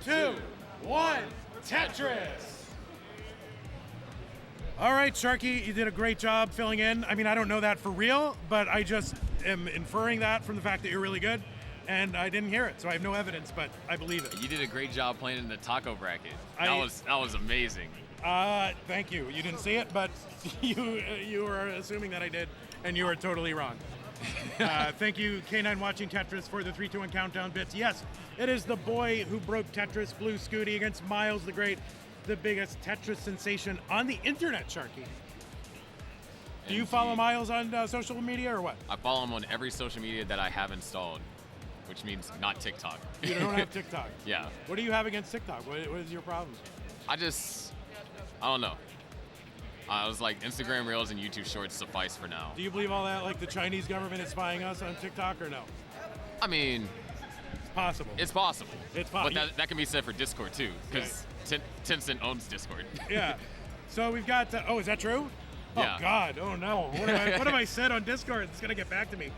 2, 1, Tetris! All right, Sharky, you did a great job filling in. I mean, I don't know that for real, but I just am inferring that from the fact that you're really good, and I didn't hear it, so I have no evidence, but I believe it. You did a great job playing in the taco bracket. That was amazing. Thank you. You didn't see it, but you were assuming that I did, and you were totally wrong. Thank you, K9 watching Tetris, for the 3, 2, 1 countdown bits. Yes, it is the boy who broke Tetris, Blue Scuti, against Myles the Great, the biggest Tetris sensation on the internet, Sharky. Do you follow Myles on social media or what? I follow him on every social media that I have installed, which means not TikTok. You don't have TikTok? Yeah. What do you have against TikTok? What is your problem? I don't know. I was like, Instagram Reels and YouTube Shorts suffice for now. Do you believe all that, like the Chinese government is spying us on TikTok, or no? I mean, it's possible. It's possible. It's possible. But that can be said for Discord too, because Tencent owns Discord. Yeah. So we've got, is that true? Yeah. Oh God, oh no. What have I said on Discord? It's gonna get back to me.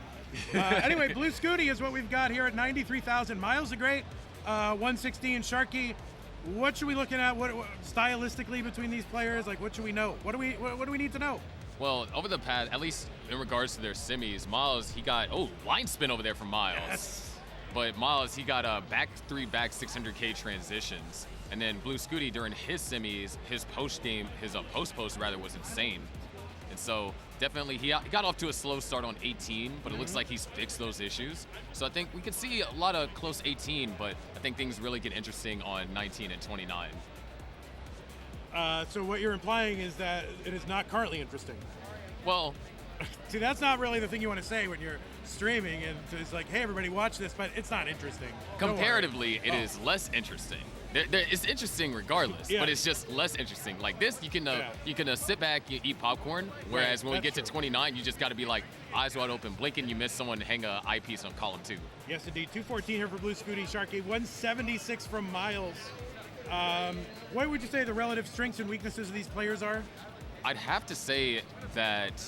Anyway, Blue Scuti is what we've got here at 93,000. Myles the Great, 116 Sharky. What should we looking at? What stylistically between these players? Like, what should we know? What do we need to know? Well, over the past, at least in regards to their semis, Myles, he got line spin over there from Myles. Yes. But Myles, he got back 600K transitions, and then Blue Scuti during his semis, his post rather was insane. And so definitely he got off to a slow start on 18, but it looks like he's fixed those issues. So I think we can see a lot of close 18, but I think things really get interesting on 19 and 29. So what you're implying is that it is not currently interesting. Well, see, that's not really the thing you want to say when you're streaming, and it's like, hey, everybody, watch this, but it's not interesting. Comparatively, it is less interesting. It's interesting regardless, but it's just less interesting. Like this, you can sit back, you eat popcorn, whereas when we get to 29, you just got to be like, eyes wide open, blinking, you miss someone, hang a eyepiece on column 2. Yes, indeed. 214 here for Blue Scuti, Sharky, 176 from Myles. What would you say the relative strengths and weaknesses of these players are? I'd have to say that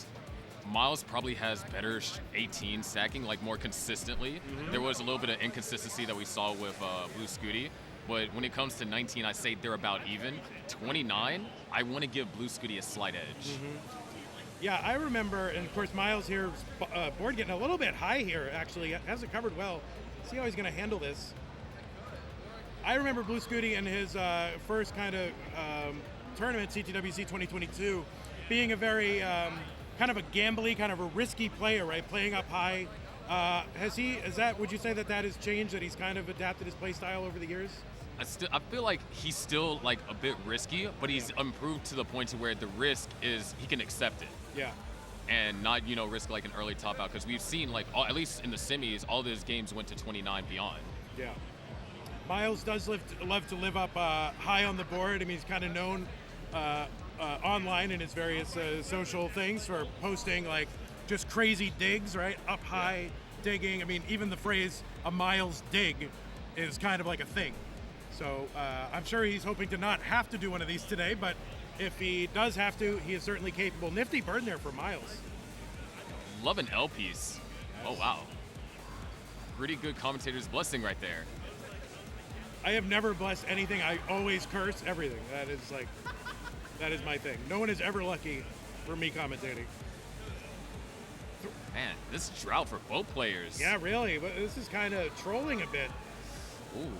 Myles probably has better 18 stacking, like more consistently. There was a little bit of inconsistency that we saw with Blue Scuti, but when it comes to 19, I say they're about even. 29, I want to give Blue Scuti a slight edge. Yeah, I remember, and of course Myles here, board getting a little bit high here, actually. Has it covered well. See how he's going to handle this. I remember Blue Scuti in his first kind of tournament, CTWC 2022, being a very kind of a gambly, kind of a risky player, right? Playing up high. Would you say that has changed, that he's kind of adapted his play style over the years? I feel like he's still like a bit risky, but he's improved to the point to where the risk is he can accept it. Yeah. And not, risk like an early top out, because we've seen like, at least in the semis, all those games went to 29 beyond. Yeah. Myles does love to live up high on the board. I mean, he's kind of known online in his various social things for posting like just crazy digs, right? Up high digging. I mean, even the phrase "a Myles dig" is kind of like a thing. So I'm sure he's hoping to not have to do one of these today, but if he does have to, he is certainly capable. Nifty burn there for Myles. Love an L piece. Yes. Oh, wow. Pretty good commentator's blessing right there. I have never blessed anything. I always curse everything. That is my thing. No one is ever lucky for me commentating. Man, this is drought for both players. Yeah, really. But this is kind of trolling a bit. Ooh.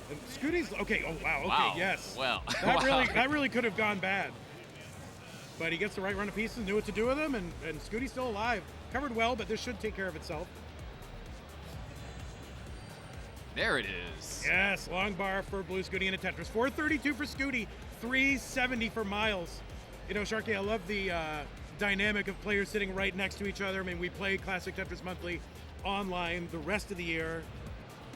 And Scuti's okay. Oh wow. Okay. Wow. Yes. Well. That really could have gone bad. But he gets the right run of pieces, knew what to do with them, and Scuti's still alive. Covered well, but this should take care of itself. There it is. Yes, long bar for Blue Scuti and a Tetris. 432 for Scuti, 370 for Myles. Sharky, I love the dynamic of players sitting right next to each other. I mean, we play Classic Tetris Monthly online the rest of the year.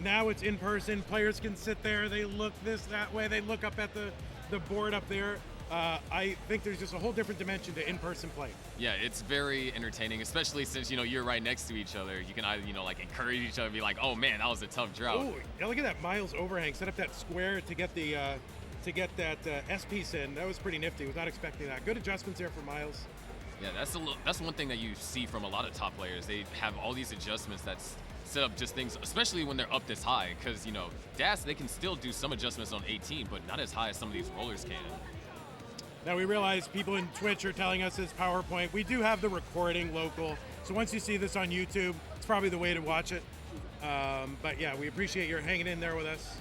Now it's in person. Players can sit there. They look that way. They look up at the board up there. I think there's just a whole different dimension to in-person play. Yeah, it's very entertaining, especially since, you're right next to each other. You can either, like encourage each other, be like, oh man, that was a tough drought. Oh, yeah, look at that Myles overhang. Set up that square to get that S piece in. That was pretty nifty. Was not expecting that. Good adjustments there for Myles. Yeah, that's one thing that you see from a lot of top players. They have all these adjustments that's set up just things, especially when they're up this high, because, you know, DAS, they can still do some adjustments on 18, but not as high as some of these rollers can. Now we realize people in Twitch are telling us it's PowerPoint. We do have the recording local, so once you see this on YouTube, it's probably the way to watch it. But yeah, we appreciate your hanging in there with us.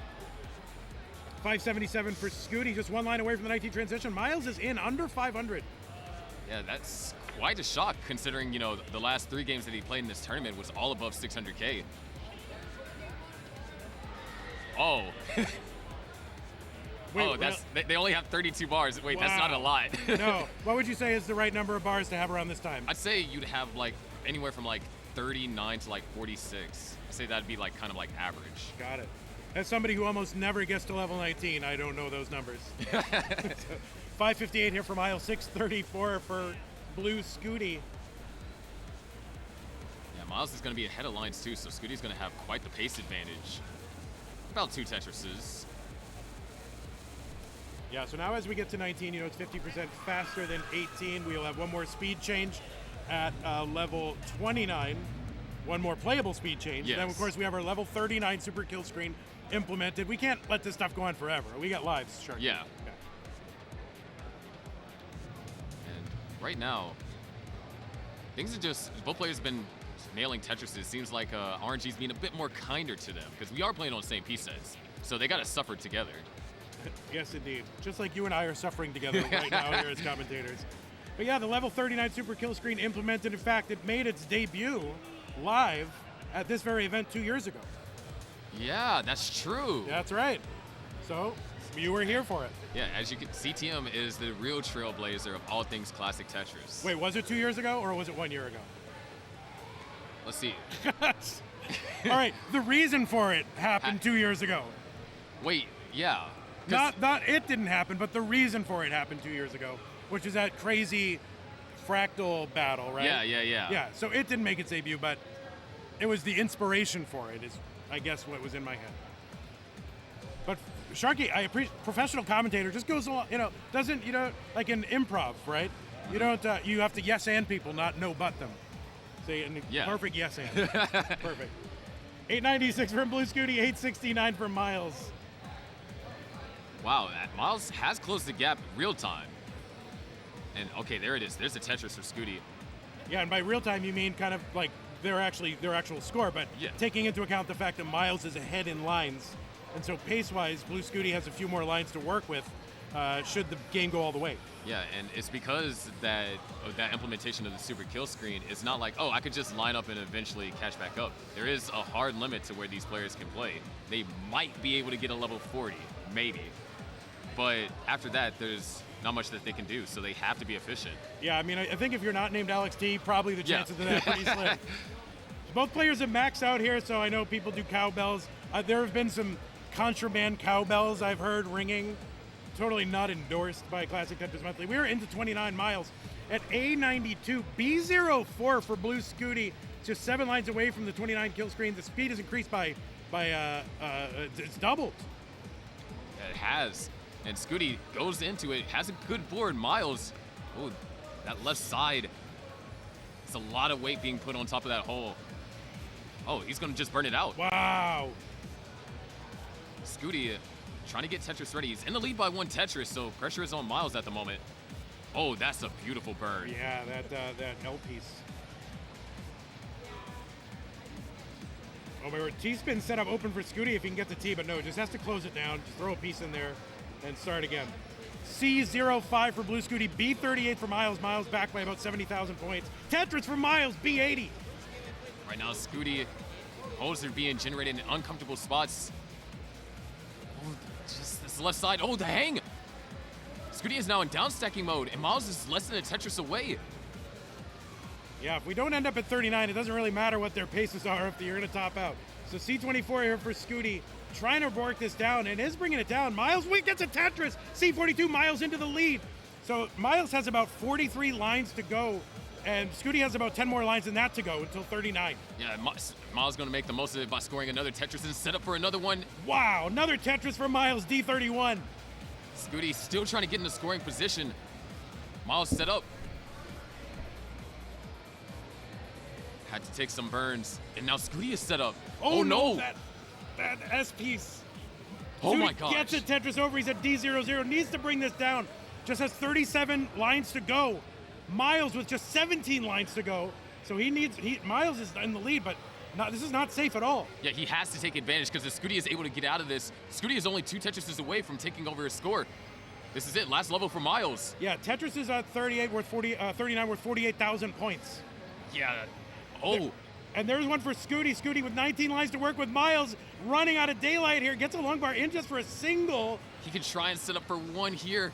577 for Scuti, just one line away from the 19 transition. Myles is in under 500. Yeah, that's quite a shock considering, you know, the last 3 games that he played in this tournament was all above 600K. Oh. Wait, they only have 32 bars. Wait, wow. That's not a lot. No. What would you say is the right number of bars to have around this time? I'd say you'd have like anywhere from like 39 to like 46. I'd say that'd be like kind of like average. Got it. As somebody who almost never gets to level 19, I don't know those numbers. 558 here for Myles, 634 for Blue Scuti. Yeah, Myles is going to be ahead of lines too, so Scuti's going to have quite the pace advantage. About 2 Tetrises. Yeah, so now as we get to 19, you know, it's 50% faster than 18. We'll have one more speed change at level 29. One more playable speed change. Yes. Then, of course, we have our level 39 super kill screen implemented. We can't let this stuff go on forever. We got lives, Sharky. Yeah. And right now, things are just, both players have been nailing Tetris. It seems like RNG's being a bit more kinder to them because we are playing on the same piece sets. So they got to suffer together. Yes, indeed. Just like you and I are suffering together right now here as commentators. But yeah, the level 39 super kill screen implemented. In fact, it made its debut live at this very event 2 years ago. Yeah, that's true. That's right. So you were here for it. Yeah, as you can, CTM is the real trailblazer of all things classic Tetris. Wait, was it 2 years ago or was it 1 year ago? Let's see. All right, the reason for it happened 2 years ago. Wait, yeah. Not it didn't happen, but the reason for it happened 2 years ago, which is that crazy fractal battle, right? Yeah. Yeah, so it didn't make its debut, but it was the inspiration for it is, I guess, what was in my head. But Sharky, I appreciate professional commentator just goes along, you know, doesn't, you know, like in improv, right? You don't, you have to yes and people, not no but them. See, perfect yes and. Perfect. 896 from Blue Scuti, 869 from Myles. Wow, Myles has closed the gap real time. And okay, there it is. There's the Tetris for Scuti. Yeah, and by real time you mean kind of like their actual score, but yeah. Taking into account the fact that Myles is ahead in lines, and so pace-wise, Blue Scuti has a few more lines to work with should the game go all the way. Yeah, and it's because that implementation of the super kill screen is not like, oh, I could just line up and eventually catch back up. There is a hard limit to where these players can play. They might be able to get a level 40, maybe. But after that, there's not much that they can do, so they have to be efficient. Yeah, I mean, I think if you're not named Alex T, probably the chances of that are pretty slim. Both players have maxed out here, so I know people do cowbells. There have been some contraband cowbells I've heard ringing. Totally not endorsed by Classic Tetris Monthly. We are into 29 Myles at A92. B04 for Blue Scuti, just 7 lines away from the 29 kill screen. The speed is increased by it's doubled. It has. And Scuti goes into it, has a good board. Myles, oh, that left side. It's a lot of weight being put on top of that hole. Oh, he's going to just burn it out. Wow. Scuti trying to get Tetris ready. He's in the lead by 1 Tetris, so pressure is on Myles at the moment. Oh, that's a beautiful burn. Yeah, that L piece. Oh my word, T-spin set up open for Scuti if he can get the T, but no, just has to close it down. Just throw a piece in there and start again. C05 for Blue Scuti, B38 for Myles. Myles back by about 70,000 points. Tetris for Myles, B80. Right now, Scuti, holes are being generated in uncomfortable spots. Oh, just this left side. Oh, the hang. Scuti is now in down stacking mode, and Myles is less than a Tetris away. Yeah, if we don't end up at 39, it doesn't really matter what their paces are if you're going to top out. So C24 here for Scuti, trying to work this down, and is bringing it down. Myles gets a Tetris. C42, Myles into the lead. So Myles has about 43 lines to go, and Scuti has about 10 more lines than that to go until 39. Yeah, Myles going to make the most of it by scoring another Tetris and set up for another one. Wow, another Tetris for Myles, D31. Scuti still trying to get in the scoring position. Myles set up. Had to take some burns. And now Scuti is set up. Oh, no. That S piece. Oh Scuti my gosh. Gets it, Tetris over. He's at D00. Needs to bring this down. Just has 37 lines to go. Myles with just 17 lines to go. So Myles is in the lead, but this is not safe at all. Yeah, he has to take advantage because if Scuti is able to get out of this, Scuti is only 2 Tetrises away from taking over his score. This is it, last level for Myles. Yeah, Tetris is at 39 worth 48,000 points. Yeah. Oh. And there's one for Scuti. Scuti with 19 lines to work with. Myles running out of daylight here. Gets a long bar in just for a single. He can try and set up for 1 here.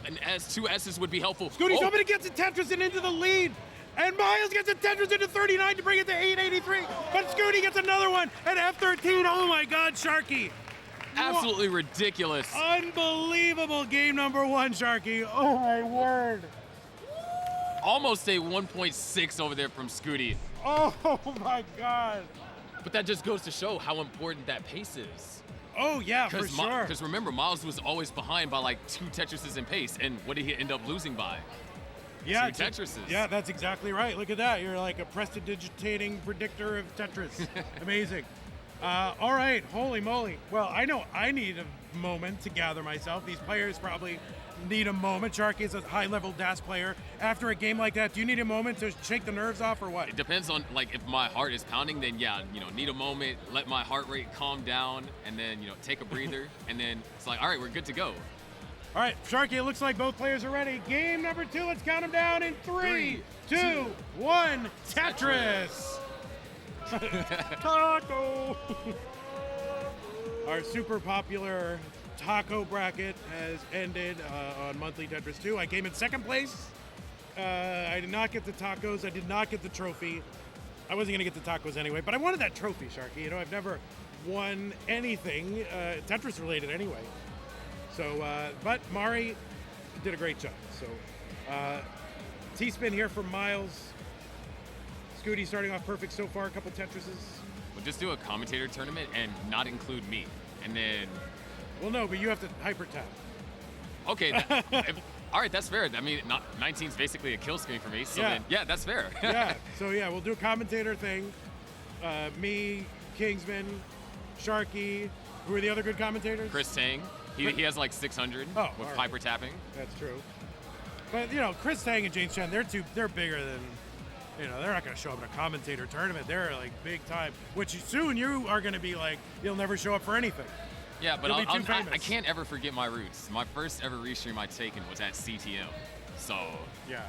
An S, 2 S's would be helpful. Scuti's hoping to get to Tetris and into the lead. And Myles gets a Tetris into 39 to bring it to 883. But Scuti gets another one at F13. Oh my God, Sharky. Absolutely ridiculous. Unbelievable game number 1, Sharky. Oh my word. Almost a 1.6 over there from Scuti. Oh my God. But that just goes to show how important that pace is. Oh yeah, for sure. Because remember, Myles was always behind by like 2 Tetrises in pace, and what did he end up losing by? Yeah, 2 Tetrises. Yeah, that's exactly right. Look at that. You're like a prestidigitating predictor of Tetris. Amazing. All right, holy moly. Well, I know I need a moment to gather myself. These players probably need a moment. Sharky is a high-level DAS player. After a game like that, do you need a moment to shake the nerves off or what? It depends on, like, if my heart is pounding, then yeah, need a moment, let my heart rate calm down, and then, take a breather, and then it's like, all right, we're good to go. All right, Sharky, it looks like both players are ready. Game number 2, let's count them down in 3, 2, 1, Tetris! Taco! Our super popular taco bracket has ended on Monthly Tetris 2. I came in second place. I did not get the tacos. I did not get the trophy. I wasn't going to get the tacos anyway, but I wanted that trophy, Sharky. I've never won anything Tetris related anyway. So, but Mari did a great job. So, T-spin here for Myles. Scuti starting off perfect so far, a couple Tetrises. We'll just do a commentator tournament and not include me. And then... Well, no, but you have to hyper tap. Okay. All right, that's fair. I mean, 19 is basically a kill screen for me. So then, yeah, that's fair. Yeah. So yeah, we'll do a commentator thing. Me, Kingsman, Sharky. Who are the other good commentators? Chris Tang. He has like 600 with hyper tapping. That's true. But Chris Tang and James Chen, they're bigger than. They're not going to show up in a commentator tournament. They're like big time. Which soon you are going to be like, you'll never show up for anything. Yeah, but I can't ever forget my roots. My first ever restream I taken was at CTM. So. Yeah.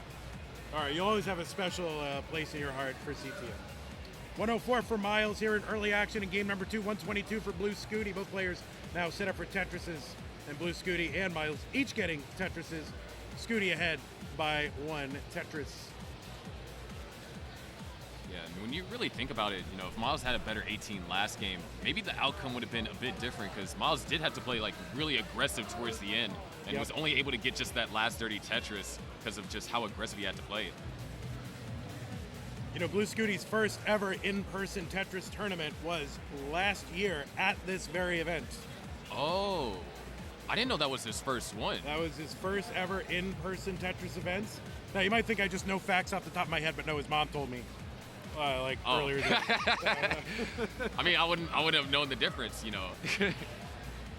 All right, you always have a special place in your heart for CTM. 104 for Myles here in early action in game number 2. 122 for Blue Scuti. Both players now set up for Tetrises, and Blue Scuti and Myles each getting Tetrises. Scuti ahead by 1 Tetris. Yeah, when you really think about it, if Myles had a better 18 last game, maybe the outcome would have been a bit different because Myles did have to play like really aggressive towards the end and was only able to get just that last dirty Tetris because of just how aggressive he had to play it. Blue Scuti's first ever in-person Tetris tournament was last year at this very event. Oh, I didn't know that was his first one. That was his first ever in-person Tetris events. Now, you might think I just know facts off the top of my head, but no, his mom told me. Earlier. I mean, I wouldn't have known the difference,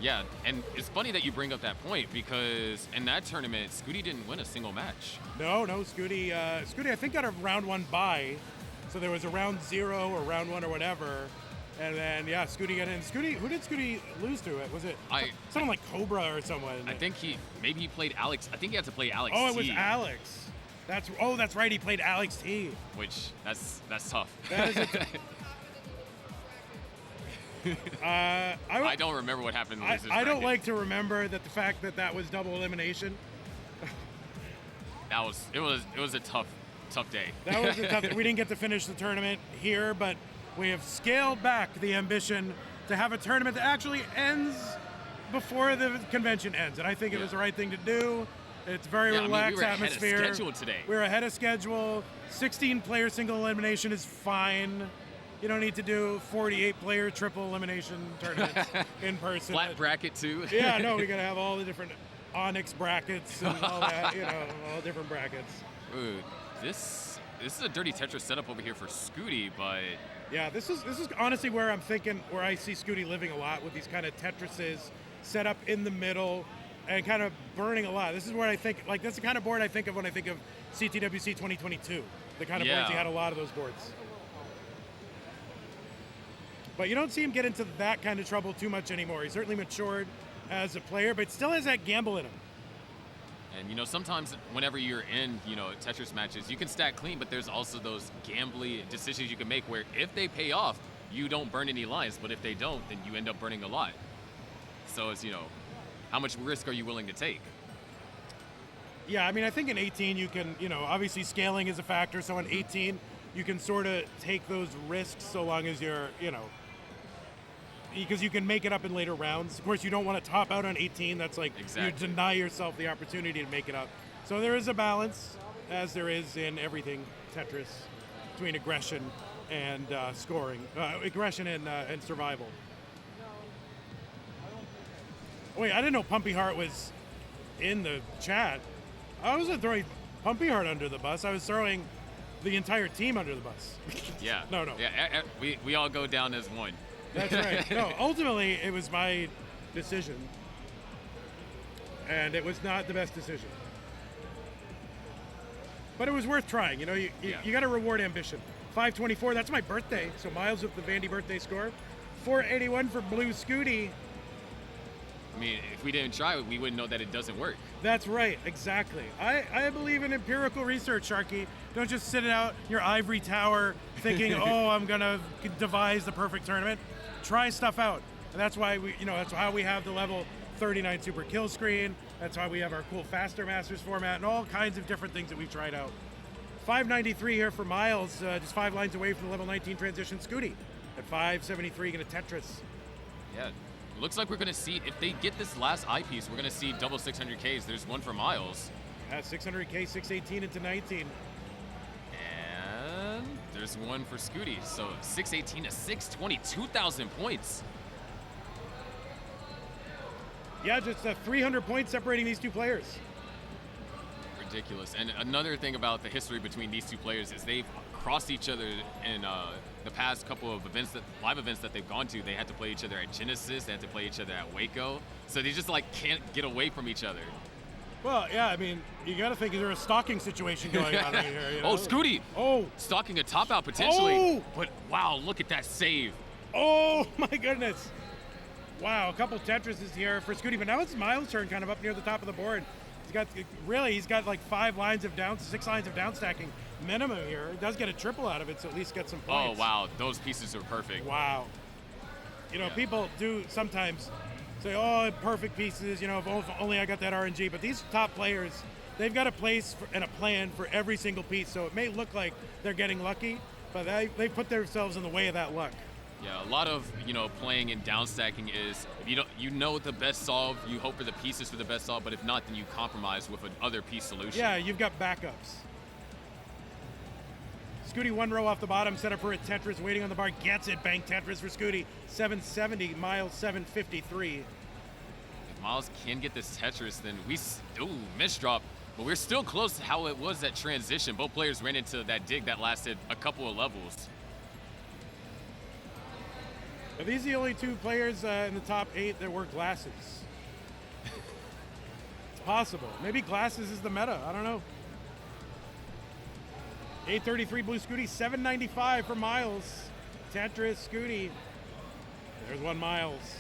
Yeah, and it's funny that you bring up that point because in that tournament, Scuti didn't win a single match. No, Scuti, I think got a round 1 bye, so there was a round 0 or round 1 or whatever, and then Scuti got in. Who did Scuti lose to? Was it someone like Cobra or someone? I think he played Alex. I think he had to play Alex. Oh, it was Alex. That's right. He played Alex T. Which that's tough. That is I don't remember what happened. I don't like to remember the fact that was double elimination. It was a tough day. That was a tough day. We didn't get to finish the tournament here, but we have scaled back the ambition to have a tournament that actually ends before the convention ends, and I think it was the right thing to do. It's very relaxed atmosphere. Ahead of schedule today. We're ahead of schedule. 16-player single elimination is fine. You don't need to do 48-player triple elimination tournaments in person. Flat bracket too. Yeah, no, we gotta have all the different Onyx brackets and all that. All different brackets. Ooh, this this is a dirty Tetris setup over here for Scuti, but Yeah, this is honestly where I'm thinking, where I see Scuti living a lot with these kind of Tetrises set up in the middle and kind of burning a lot. This is where I think, like, that's the kind of board I think of when I think of CTWC 2022. The kind of boards, he had a lot of those boards. But you don't see him get into that kind of trouble too much anymore. He's certainly matured as a player, but still has that gamble in him. And, you know, sometimes whenever you're in, you know, Tetris matches, you can stack clean, but there's also those gambly decisions you can make where if they pay off, you don't burn any lines, but if they don't, then you end up burning a lot. So it's, you know, how much risk are you willing to take? Yeah, I mean, I think in 18 you can, you know, obviously scaling is a factor, so in 18 you can sort of take those risks so long as you're, you know, because you can make it up in later rounds. Of course, you don't want to top out on 18. That's like, you deny yourself the opportunity to make it up. So there is a balance, as there is in everything Tetris, between aggression and scoring, aggression and survival. Wait, I didn't know Pumpy Heart was in the chat. I wasn't throwing Pumpy Heart under the bus. I was throwing the entire team under the bus. Yeah. No. Yeah, we all go down as one. That's right. No, ultimately, it was my decision. And it was not the best decision. But it was worth trying. You know, you got to reward ambition. 524, that's my birthday. So Myles with the Vandy birthday score. 481 for Blue Scuti. I mean, if we didn't try it, we wouldn't know that it doesn't work. That's right, exactly. I believe in empirical research, Sharky. Don't just sit out your ivory tower thinking, oh, I'm going to devise the perfect tournament. Try stuff out. And that's why that's how we have the level 39 super kill screen. That's why we have our cool Faster Masters format and all kinds of different things that we've tried out. 593 here for Myles, just 5 lines away from the level 19 transition. Scuti at 573 going to Tetris. Yeah. Looks like we're going to see, if they get this last eyepiece, we're going to see double 600Ks. There's one for Myles. At 600K, 618 into 19. And there's one for Scuti. So 618 to 620, 2,000 points. Yeah, just 300 points separating these two players. Ridiculous. And another thing about the history between these two players is they've crossed each other in the past couple of live events that they've gone to. They had to play each other at Genesis, they had to play each other at Waco. So they just like can't get away from each other. Well, yeah, I mean, you got to think, is there a stalking situation going on right here? You know? Oh, Scuti! Oh! Stalking a top out potentially. Oh! But wow, look at that save. Oh, my goodness. Wow, a couple Tetrises here for Scuti, but now it's Myles' turn kind of up near the top of the board. He's got like 6 lines of down stacking minimum here. He does get a triple out of it, so at least get some points. Oh, wow, those pieces are perfect. Wow. You know, people do sometimes say, oh, perfect pieces, you know, if only I got that RNG. But these top players, they've got a place and a plan for every single piece. So it may look like they're getting lucky, but they put themselves in the way of that luck. Yeah, a lot of, playing and down stacking is, if you know the best solve, you hope for the pieces for the best solve, but if not, then you compromise with another piece solution. Yeah, you've got backups. Scuti 1 row off the bottom, set up for a Tetris, waiting on the bar, gets it, bank Tetris for Scuti, 770, Myles 753. If Myles can get this Tetris, then missed drop, but we're still close to how it was at transition. Both players ran into that dig that lasted a couple of levels. Are these the only 2 players in the top 8 that wear glasses? It's possible. Maybe glasses is the meta. I don't know. 833 Blue Scuti, 795 for Myles. Tetris, Scuti. There's one Myles.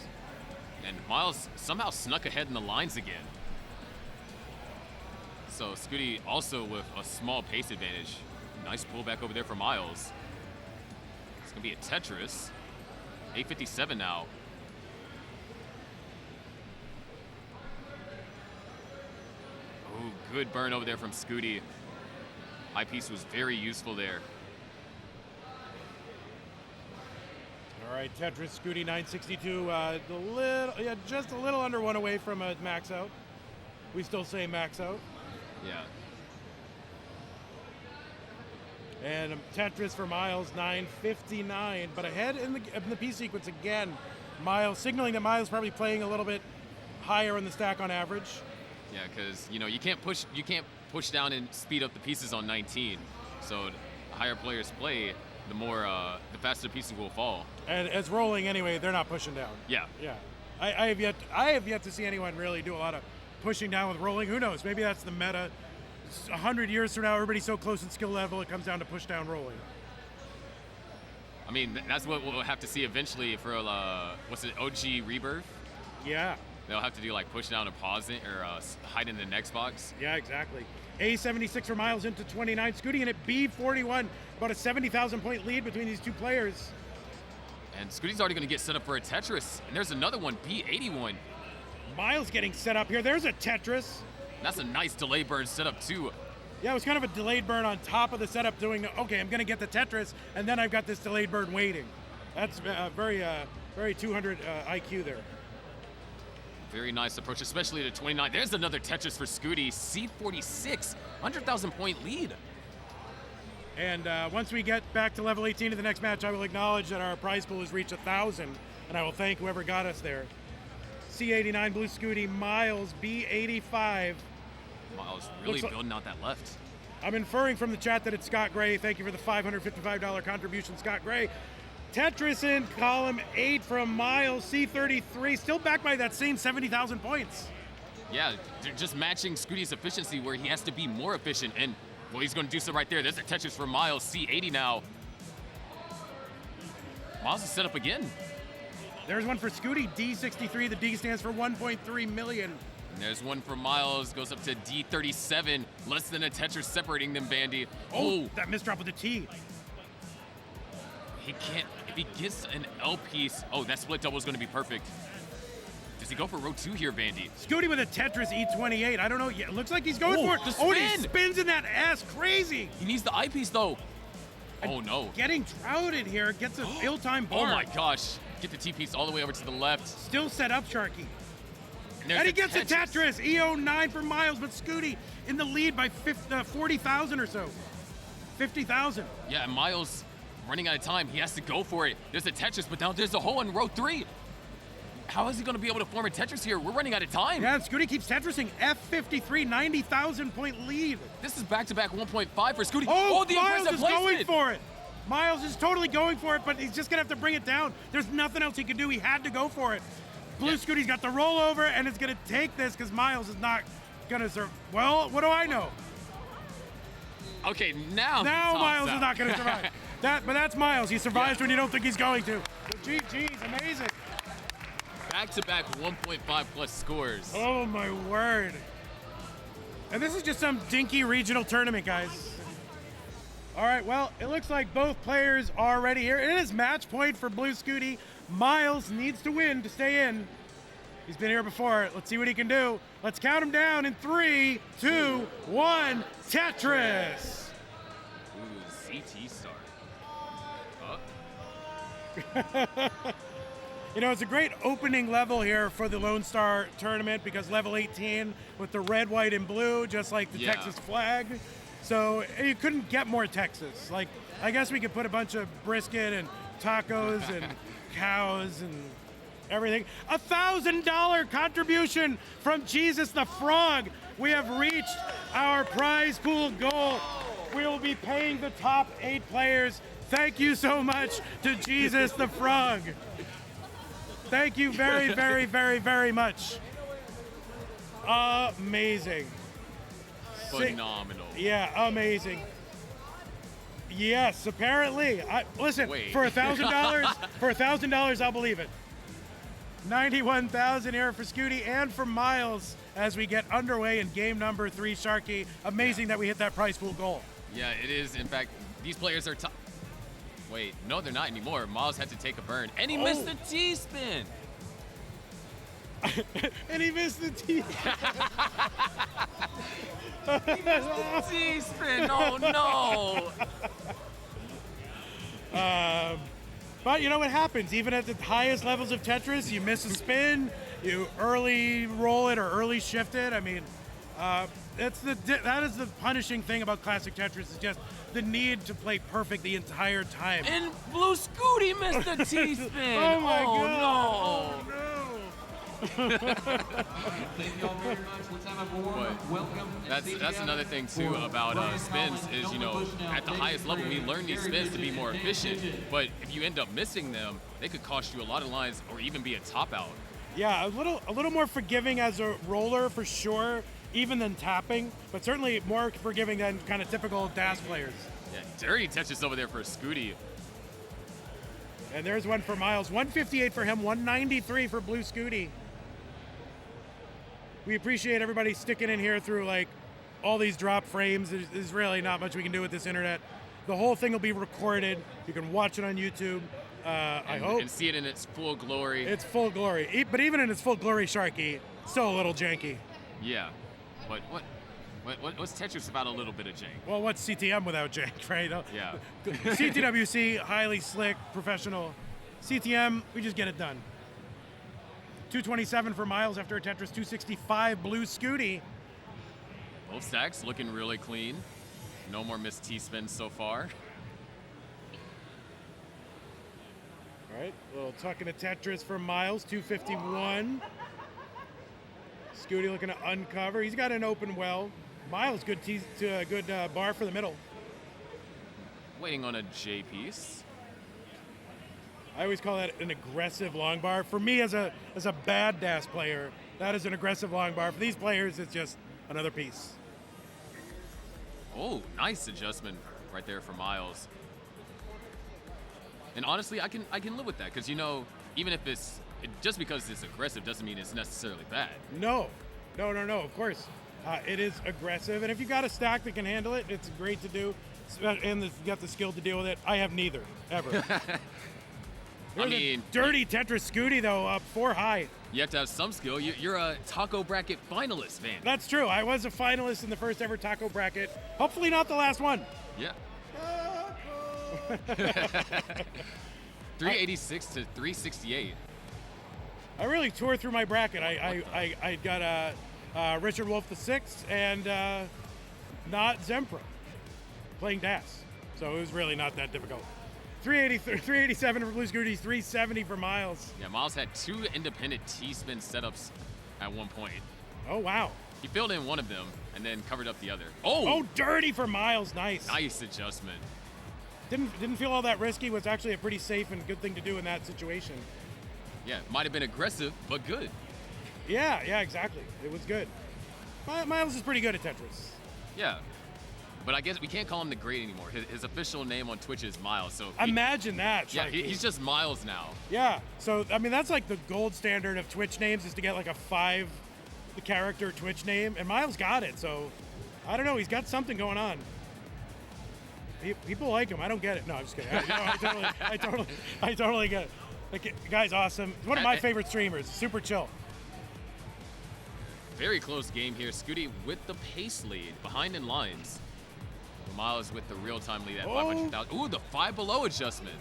And Myles somehow snuck ahead in the lines again. So Scuti also with a small pace advantage. Nice pullback over there for Myles. It's going to be a Tetris. 857 now. Oh, good burn over there from Scuti. High piece was very useful there. All right, Tetris, Scuti 962. Just a little under 1 away from a max out. We still say max out. Yeah. And Tetris for Myles, 959, but ahead in the P sequence again. Myles signaling that Myles probably playing a little bit higher in the stack on average. Yeah, because you can't push down and speed up the pieces on 19. So higher players play, the faster pieces will fall. And as rolling anyway, they're not pushing down. Yeah. Yeah. I have yet to see anyone really do a lot of pushing down with rolling. Who knows? Maybe that's the meta. 100 years from now, everybody's so close in skill level, it comes down to push down rolling. I mean, that's what we'll have to see eventually for what's it, OG Rebirth? Yeah. They'll have to do like push down and pause it or hide in the next box. Yeah, exactly. A76 for Myles into 29. Scuti in at B41. About a 70,000 point lead between these two players. And Scuti's already going to get set up for a Tetris. And there's another one, B81. Myles getting set up here. There's a Tetris. That's a nice delay burn setup too. Yeah, it was kind of a delayed burn on top of the setup doing, okay, I'm going to get the Tetris, and then I've got this delayed burn waiting. That's very 200 IQ there. Very nice approach, especially to 29. There's another Tetris for Scuti. C46, 100,000 point lead. And once we get back to level 18 of the next match, I will acknowledge that our prize pool has reached 1,000, and I will thank whoever got us there. C89, Blue Scuti, Myles, B85. Myles really building out that left. I'm inferring from the chat that it's Scott Gray. Thank you for the $555 contribution, Scott Gray. Tetris in column 8 from Myles, C33, still backed by that same 70,000 points. Yeah, they're just matching Scuti's efficiency where he has to be more efficient, and well, he's going to do so right there. There's a Tetris for Myles, C80 now. Myles is set up again. There's one for Scuti, D63. The D stands for 1.3 million. And there's one for Myles, goes up to D37, less than a Tetris separating them, Bandy. Oh, that misdrop with the T. He can't, if he gets an L piece, oh, that split double is going to be perfect. Does he go for row 2 here, Bandy? Scuti with a Tetris E28. I don't know. Yeah, it looks like he's going for it. The Oh, and spin. he spins in that S. Crazy. He needs the I piece, though. Oh, no. Getting trouted here. Gets an ill-timed bar. Oh, my gosh. Get the T piece all the way over to the left. Still set up, Sharky. And he gets a Tetris. E09 for Myles, but Scuti in the lead by 40,000 or so. 50,000. Yeah, and Myles running out of time. He has to go for it. There's a Tetris, but now there's a hole in row 3. How is he going to be able to form a Tetris here? We're running out of time. Yeah, and Scuti keeps Tetrising. F53, 90,000 point lead. This is back-to-back 1.5 for Scuti. Oh, the Myles is placement. going for it. Myles is totally going for it, but he's just going to have to bring it down. There's nothing else he can do. He had to go for it. Blue Scuti's got the rollover, and it's going to take this because Myles is not going to survive. Well, what do I know? Okay, now Myles is not going to survive. But that's Myles. He survives when you don't think he's going to. GG's, amazing. Back-to-back 1.5 plus scores. Oh, my word. And this is just some dinky regional tournament, guys. All right, well, it looks like both players are ready here. It is match point for Blue Scuti. Myles needs to win to stay in. He's been here before. Let's see what he can do. Let's count him down in 3, 2, 1, Tetris. Ooh, CT start. You know, it's a great opening level here for the Lone Star tournament because level 18 with the red, white, and blue, just like the Texas flag. So you couldn't get more Texas. Like, I guess we could put a bunch of brisket and tacos and cows and everything. $1,000 contribution from Jesus the Frog. We have reached our prize pool goal. We will be paying the top 8 players. Thank you so much to Jesus the Frog. Thank you very, very, very, very much. Amazing. Phenomenal. Yeah, amazing. Yes, apparently. Listen, Wait. for $1,000, I'll believe it. 91,000 here for Scuti and for Myles as we get underway in game number 3, Sharky. Amazing that we hit that prize pool goal. Yeah, it is. In fact, these players are top. Wait, no, they're not anymore. Myles had to take a burn, and he missed the T-spin. And he missed the T. T-spin, oh no. But you know what happens? Even at the highest levels of Tetris, you miss a spin, you early roll it or early shift it. I mean, that is the punishing thing about classic Tetris is just the need to play perfect the entire time. And Blue Scuti missed the T-spin. Oh my God. God. Oh no. That's another thing too about spins is, you know, at the highest level we learn these spins to be more efficient, but if you end up missing them, they could cost you a lot of lines or even be a top out. Yeah, a little more forgiving as a roller for sure, even than tapping, but certainly more forgiving than kind of typical dash players. Yeah, dirty Tetris over there for Scuti. And there's one for Myles. 158 for him, 193 for Blue Scuti. We appreciate everybody sticking in here through like all these drop frames. There's really not much we can do with this internet. The whole thing will be recorded. You can watch it on YouTube. I hope. And see it in its full glory. It's full glory. But even in its full glory, Sharky, still a little janky. Yeah. But what's Tetris without a little bit of jank? Well, what's CTM without jank, right? Yeah. CTWC, highly slick, professional. CTM, we just get it done. 227 for Myles after a Tetris, 265 Blue Scuti. Both stacks looking really clean. No more missed T-spins so far. All right, a little tucking a Tetris for Myles, 251. Scuti looking to uncover. He's got an open well. Myles, good bar for the middle. Waiting on a J piece. I always call that an aggressive long bar. For me, as a bad dash player, that is an aggressive long bar. For these players, it's just another piece. Oh, nice adjustment right there for Myles. And honestly, I can live with that because, you know, even if just because it's aggressive doesn't mean it's necessarily bad. No, of course. It is aggressive, and if you've got a stack that can handle it, it's great to do, and you've got the skill to deal with it. I have neither, ever. I mean, dirty Tetris Scuti, though, up 4 high. You have to have some skill. You're a taco bracket finalist, man. That's true. I was a finalist in the first ever taco bracket. Hopefully not the last one. Yeah. 386 to 368. I really tore through my bracket. I got Richard Wolf the Sixth and not Zempra playing DAS. So it was really not that difficult. 387 for Blue Scuti, 370 for Myles. Yeah, Myles had 2 independent T-spin setups at one point. Oh, wow. He filled in one of them and then covered up the other. Oh, dirty for Myles. Nice. Nice adjustment. Didn't feel all that risky. Was actually a pretty safe and good thing to do in that situation. Yeah, might have been aggressive, but good. Yeah, exactly. It was good. Myles is pretty good at Tetris. Yeah. But I guess we can't call him the Great anymore. His official name on Twitch is Myles. So imagine that. Yeah, he's just Myles now. Yeah. So I mean, that's like the gold standard of Twitch names is to get like a 5-character Twitch name, and Myles got it. So I don't know. He's got something going on. People like him. I don't get it. No, I'm just kidding. I totally get it. The guy's awesome. He's one of my favorite streamers. Super chill. Very close game here. Scuti with the pace lead, behind in lines. Myles with the real-time lead at 500,000. Ooh, the 5 below adjustment.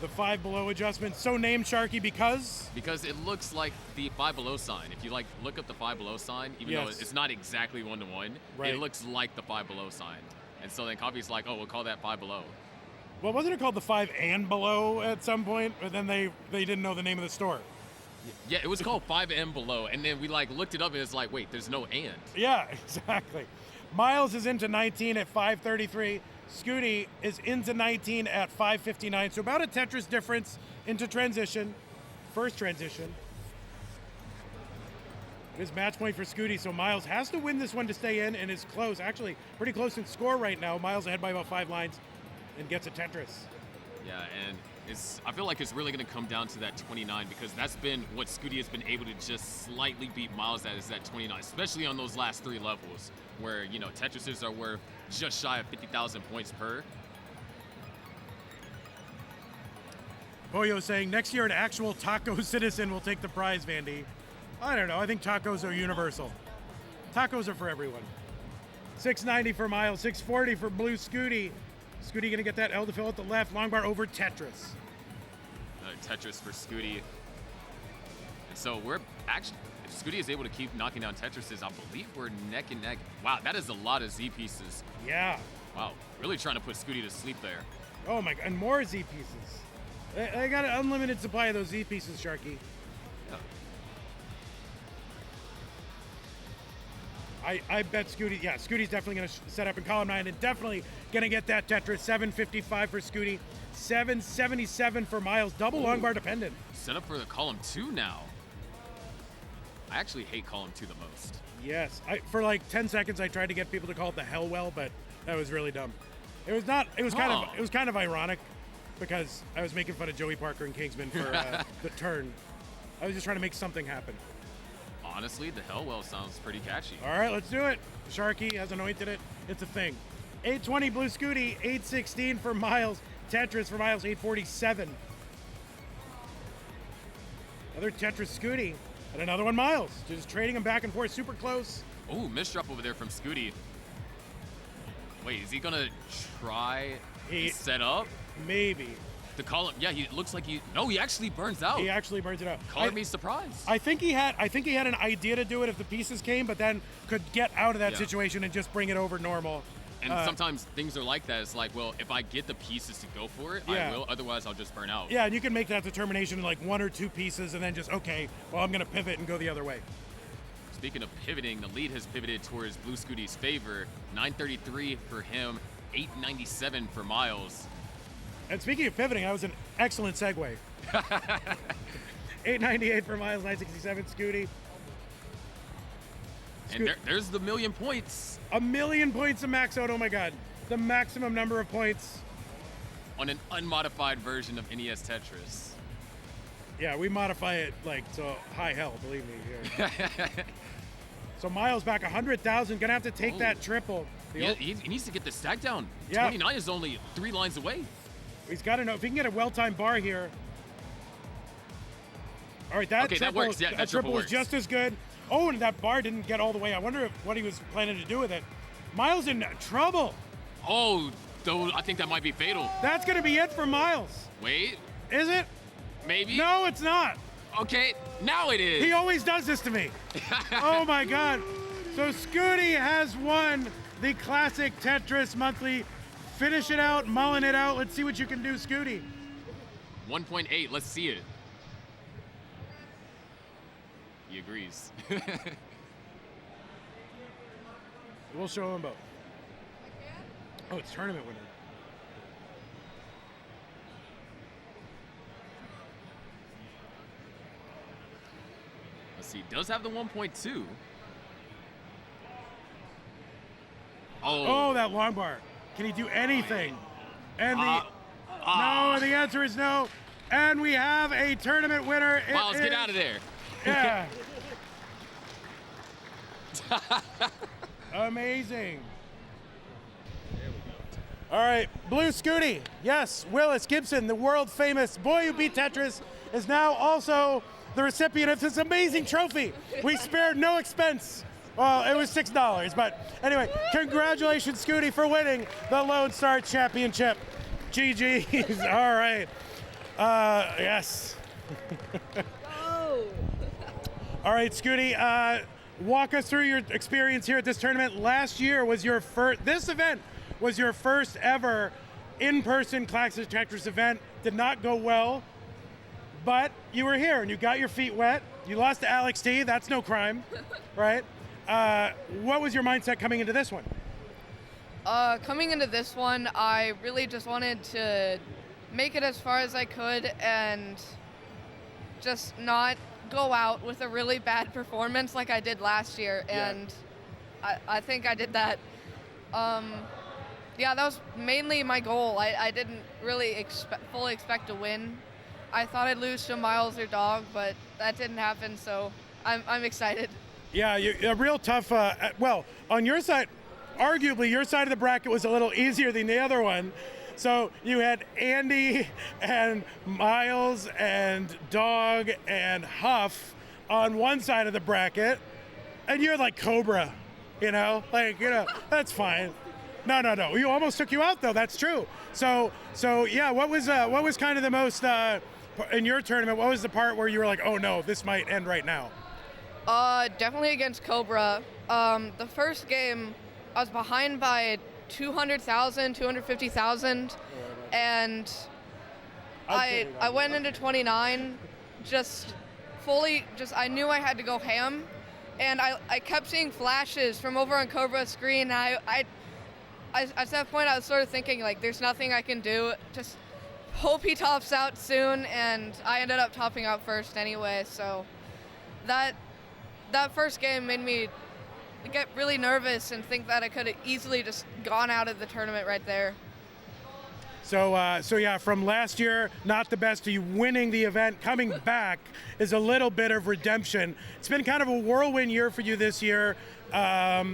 The 5 below adjustment. So named Sharky because? Because it looks like the 5 below sign. If you look up the 5 below sign, even though it's not exactly 1-to-1, it looks like the 5 below sign. And so then Coffee's like, oh, we'll call that 5 below. Well, wasn't it called the 5 and below at some point? But then they didn't know the name of the store. Yeah, it was called 5 and below, and then we looked it up, and it's like, wait, there's no and. Yeah, exactly. Myles is into 19 at 533. Scuti is into 19 at 559. So about a Tetris difference into transition. First transition. It is match point for Scuti, so Myles has to win this one to stay in, and is close. Actually, pretty close in score right now. Myles ahead by about 5 lines and gets a Tetris. Yeah, and I feel like it's really going to come down to that 29 because that's been what Scuti has been able to just slightly beat Myles at is that 29, especially on those last 3 levels where, you know, Tetrises are worth just shy of 50,000 points per. Boyo saying, next year an actual taco citizen will take the prize, Vandy. I don't know. I think tacos are universal. Tacos are for everyone. 690 for Myles, 640 for Blue Scuti. Scuti going to get that L to fill at the left. Long bar over Tetris. Another Tetris for Scuti. And so we're actually, if Scuti is able to keep knocking down Tetrises, I believe we're neck and neck. Wow, that is a lot of Z pieces. Yeah. Wow, really trying to put Scuti to sleep there. Oh my God, and more Z pieces. I got an unlimited supply of those Z pieces, Sharky. I bet Scuti, yeah, Scuti's definitely going to set up in column 9 and definitely going to get that Tetris. 755 for Scuti, 777 for Myles, double long bar dependent. Set up for the column 2 now. I actually hate column 2 the most. Yes, for like 10 seconds I tried to get people to call it the hell well, but that was really dumb. It was not, it was kind of ironic because I was making fun of Joey Parker and Kingsman for the turn. I was just trying to make something happen. Honestly, the Hellwell sounds pretty catchy. All right, let's do it. Sharky has anointed it. It's a thing. 820 Blue Scuti, 816 for Myles. Tetris for Myles, 847. Another Tetris Scuti, and another one Myles. Just trading them back and forth, super close. Oh, misdrop over there from Scuti. Wait, is he gonna try to set up? Maybe. The column, yeah, he looks like no, he actually burns out. He actually burns it out. Color me surprised. I think he had an idea to do it if the pieces came, but then could get out of that situation and just bring it over normal. And sometimes things are like that. It's like, well, if I get the pieces to go for it, I will. Otherwise, I'll just burn out. Yeah, and you can make that determination in like 1 or 2 pieces and then just, okay, well, I'm going to pivot and go the other way. Speaking of pivoting, the lead has pivoted towards Blue Scuti's favor. 933 for him, 897 for Myles. And speaking of pivoting, that was an excellent segue. 898 for Myles, 967 Scuti. And there's the 1,000,000 points. 1,000,000 points of max out, oh my god. The maximum number of points. On an unmodified version of NES Tetris. Yeah, we modify it like to high hell, believe me. Yeah. So Myles back 100,000, gonna have to take that triple. He needs to get the stack down. Yeah. 29 is only 3 lines away. He's got to know if he can get a well-timed bar here. All right, that triple, that works. Yeah, that triple works. is just as good. Oh, and that bar didn't get all the way. I wonder what he was planning to do with it. Myles in trouble. Oh, though I think that might be fatal. That's going to be it for Myles. Wait. Is it? Maybe. No, it's not. Okay, now it is. He always does this to me. Oh my God. So Scuti has won the classic Tetris Monthly. Finish it out, mulling it out. Let's see what you can do, Scuti. 1.8, let's see it. He agrees. We'll show him both. Oh, it's tournament winner. Let's see, does have the 1.2. Oh, that long bar. Can he do anything? And no, the answer is no. And we have a tournament winner. Myles, get out of there. Yeah. Amazing. There we go. All right, Blue Scuti. Yes, Willis Gibson, the world famous boy who beat Tetris, is now also the recipient of this amazing trophy. We spared no expense. Well, it was $6, but anyway, congratulations, Scuti, for winning the Lone Star Championship. GG's. All right. Yes. Oh. All right, Scuti, walk us through your experience here at this tournament. Last year was your first, this event was your first ever in-person Classic Tetris event. Did not go well, but you were here and you got your feet wet. You lost to Alex T, that's no crime, right? What was your mindset coming into this one? Coming into this one, I really just wanted to make it as far as I could and just not go out with a really bad performance like I did last year, and I think I did that. Yeah, that was mainly my goal. I didn't really fully expect to win. I thought I'd lose to Myles or Dog, but that didn't happen, so I'm excited. Yeah, a real tough, well, on your side, arguably your side of the bracket was a little easier than the other one. So you had Andy and Myles and Dog and Huff on one side of the bracket, and you had like Cobra, that's fine. No, you almost took you out though, that's true. So yeah, what was kind of the most, in your tournament, what was the part where you were like, oh no, this might end right now? Definitely against Cobra. The first game, I was behind by 200,000, 250,000, and I went into 29 just fully, I knew I had to go ham, and I kept seeing flashes from over on Cobra's screen. And I at that point I was sort of thinking, like, there's nothing I can do, just hope he tops out soon, and I ended up topping out first anyway, so that first game made me get really nervous and think that I could have easily just gone out of the tournament right there. So yeah, from last year, not the best, to you winning the event, coming back is a little bit of redemption. It's been kind of a whirlwind year for you this year. How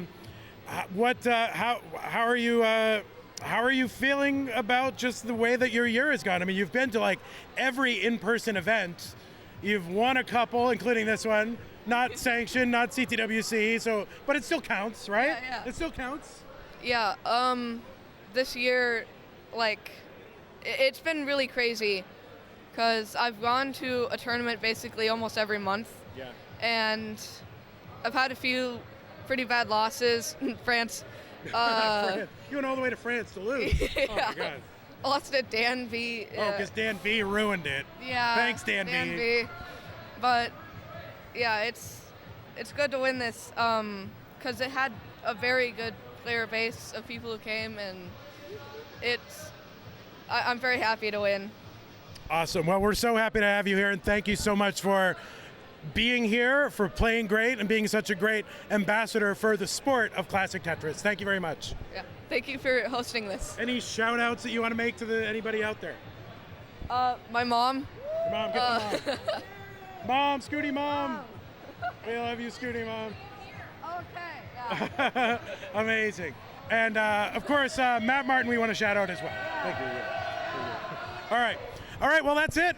are you feeling about just the way that your year has gone? I mean, you've been to like every in-person event. You've won a couple, including this one, not sanctioned, not CTWC. but it still counts, right? Yeah. It still counts. Yeah. This year, like, it's been really crazy because I've gone to a tournament basically almost every month. Yeah. And I've had a few pretty bad losses in France. You went all the way to France to lose. Yeah. Oh my God. I lost to Dan V. Oh, because Dan V ruined it. Yeah. Thanks, Dan V. But yeah, it's good to win this because it had a very good player base of people who came, and I'm very happy to win. Awesome. Well, we're so happy to have you here, and thank you so much for being here, for playing great, and being such a great ambassador for the sport of classic Tetris. Thank you very much. Yeah. Thank you for hosting this. Any shout outs that you want to make to anybody out there? My mom. Your mom, get the mom. Mom, Scuti mom. We love you, Scuti mom. Okay, yeah. Amazing. And of course, Matt Martin, we want to shout out as well. Thank you. All right, well, that's it.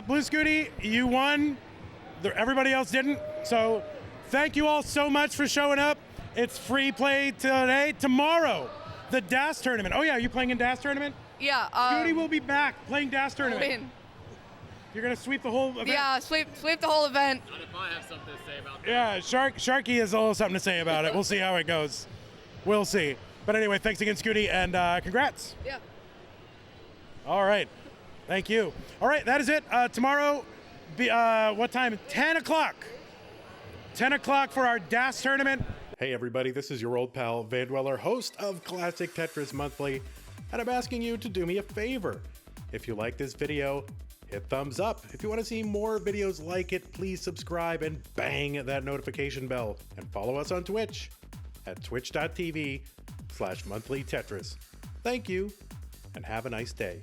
Blue Scuti, you won. Everybody else didn't. So thank you all so much for showing up. It's free play today. Tomorrow, the DAS tournament. Oh, yeah, are you playing in DAS tournament? Yeah. Scuti will be back playing DAS tournament. Win. You're going to sweep the whole event? Yeah, sweep the whole event. Not if I have something to say about that. Yeah, Sharky has a little something to say about it. We'll see how it goes. We'll see. But anyway, thanks again, Scuti, and congrats. Yeah. All right. Thank you. All right, that is it. Tomorrow, what time? 10 o'clock. 10 o'clock for our DAS tournament. Hey, everybody. This is your old pal, vandweller, host of Classic Tetris Monthly, and I'm asking you to do me a favor. If you like this video, hit thumbs up. If you want to see more videos like it, please subscribe and bang that notification bell. And follow us on Twitch at twitch.tv/monthlytetris. Thank you, and have a nice day.